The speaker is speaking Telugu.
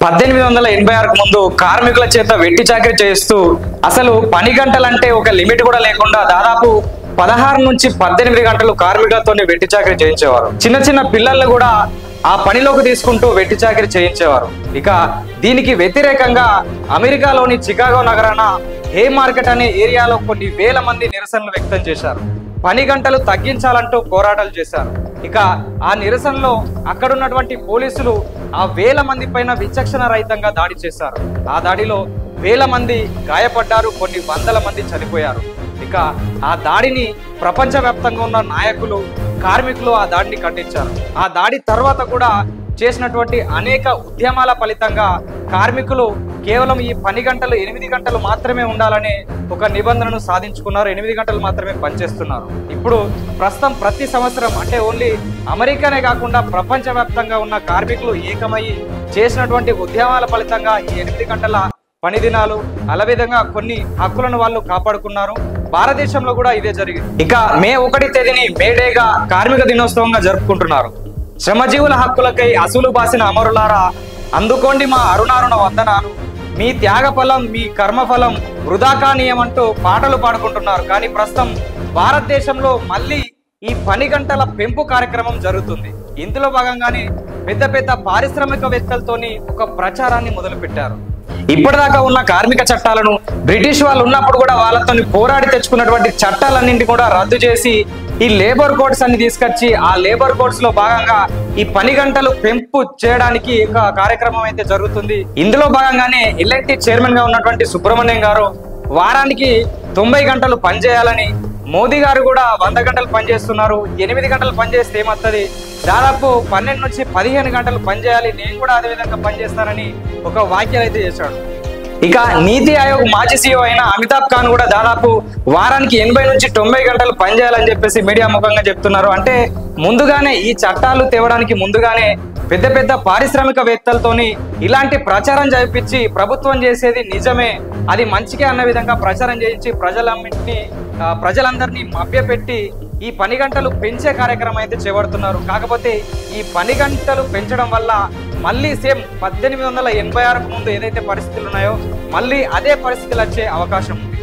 1886 ముందు కార్మికుల చేత వెట్టి చాకిరీ చేస్తూ అసలు పని గంటలంటే ఒక లిమిట్ కూడా లేకుండా దాదాపు 16 నుంచి 18 గంటలు కార్మికులతో వెట్టి చాకిరీ చేయించేవారు. చిన్న చిన్న పిల్లల్ని కూడా ఆ పనిలోకి తీసుకుంటూ వెట్టి చాకిరీ చేయించేవారు. ఇక దీనికి వ్యతిరేకంగా అమెరికాలోని చికాగో నగరాన హే మార్కెట్ అనే ఏరియాలో కొన్ని వేల మంది నిరసనలు వ్యక్తం చేశారు. పని గంటలు తగ్గించాలంటూ పోరాటాలు చేశారు. ఇక ఆ నిరసనలో అక్కడున్నటువంటి పోలీసులు ఆ వేల మంది పైన విచక్షణ రహితంగా దాడి చేశారు. ఆ దాడిలో వేల మంది గాయపడ్డారు, కొన్ని వందల మంది చనిపోయారు. ఇక ఆ దాడిని ప్రపంచవ్యాప్తంగా ఉన్న నాయకులు, కార్మికులు ఆ దాడిని ఖండించారు. ఆ దాడి తర్వాత కూడా చేసినటువంటి అనేక ఉద్యమాల ఫలితంగా కార్మికులు కేవలం ఈ పని గంటలు 8 గంటలు మాత్రమే ఉండాలనే ఒక నిబంధనను సాధించుకున్నారు. 8 గంటలు మాత్రమే పనిచేస్తున్నారు. ఇప్పుడు ప్రస్తుతం ప్రతి సంవత్సరం అంటే ఓన్లీ అమెరికానే కాకుండా ప్రపంచవ్యాప్తంగా ఉన్న కార్మికులు ఏకమయ్యి చేసినటువంటి ఉద్యమాల ఫలితంగా ఈ 8 గంటల పని దినాలు అలవిధంగా కొన్ని హక్కులను వాళ్ళు కాపాడుకున్నారు. భారతదేశంలో కూడా ఇదే జరిగింది. ఇక మే 1 తేదీని మేడేగా కార్మిక దినోత్సవంగా జరుపుకుంటున్నారు. శ్రమజీవుల హక్కులకై అసూలు బాసిన అమరులారా, అందుకోండి మా అరుణారుణ వందనాలు, మీ త్యాగ ఫలం మీ కర్మఫలం వృధా కానీయమంటూ పాటలు పాడుకుంటున్నారు. కానీ ప్రస్తుతం భారతదేశంలో మళ్ళీ ఈ పని గంటల పెంపు కార్యక్రమం జరుగుతుంది. ఇందులో భాగంగానే పెద్ద పెద్ద పారిశ్రామికవేత్తలతోని ఒక ప్రచారాన్ని మొదలుపెట్టారు. ఇప్పటిదాకా ఉన్న కార్మిక చట్టాలను బ్రిటిష్ వాళ్ళు ఉన్నప్పుడు కూడా వాళ్ళతో పోరాడి తెచ్చుకున్నటువంటి చట్టాలన్నింటినీ కూడా రద్దు చేసి ఈ లేబర్ కోడ్స్ అన్ని తీసుకొచ్చి ఆ లేబర్ కోడ్స్ లో భాగంగా ఈ పని గంటలు పెంపు చేయడానికి ఒక కార్యక్రమం అయితే జరుగుతుంది. ఇందులో భాగంగానే ఎల్ఎన్టీ చైర్మన్ గా ఉన్నటువంటి సుబ్రహ్మణ్యం గారు వారానికి 90 గంటలు పనిచేయాలని, మోదీ గారు కూడా 100 గంటలు పనిచేస్తున్నారు. 8 గంటలు పనిచేస్తే ఏమవుతుంది, దాదాపు 12 నుంచి 15 గంటలు పనిచేయాలి, నేను కూడా అదే విధంగా పనిచేస్తానని ఒక వ్యాఖ్యలు అయితే చేశాడు. ఇక నీతి ఆయోగ్ మాజీ సీఈఓ అయిన అమితాబ్ కాంత్ కూడా దాదాపు వారానికి 80 నుంచి 90 గంటలు పనిచేయాలని చెప్పేసి మీడియా ముఖంగా చెప్తున్నారు. అంటే ముందుగానే ఈ చట్టాలు తేవడానికి ముందుగానే పెద్ద పెద్ద పారిశ్రామికవేత్తలతోని ఇలాంటి ప్రచారం చేయించి ప్రభుత్వం చేసేది నిజమే, అది మంచికే అన్న విధంగా ప్రచారం చేయించి ప్రజలందరినీ మభ్యపెట్టి ఈ పని గంటలు పెంచే కార్యక్రమం అయితే చేపడుతున్నారు. కాకపోతే ఈ పని గంటలు పెంచడం వల్ల మళ్ళీ సేమ్ 1886 ముందు ఏదైతే పరిస్థితులు ఉన్నాయో మళ్ళీ అదే పరిస్థితులు వచ్చే అవకాశం ఉంది.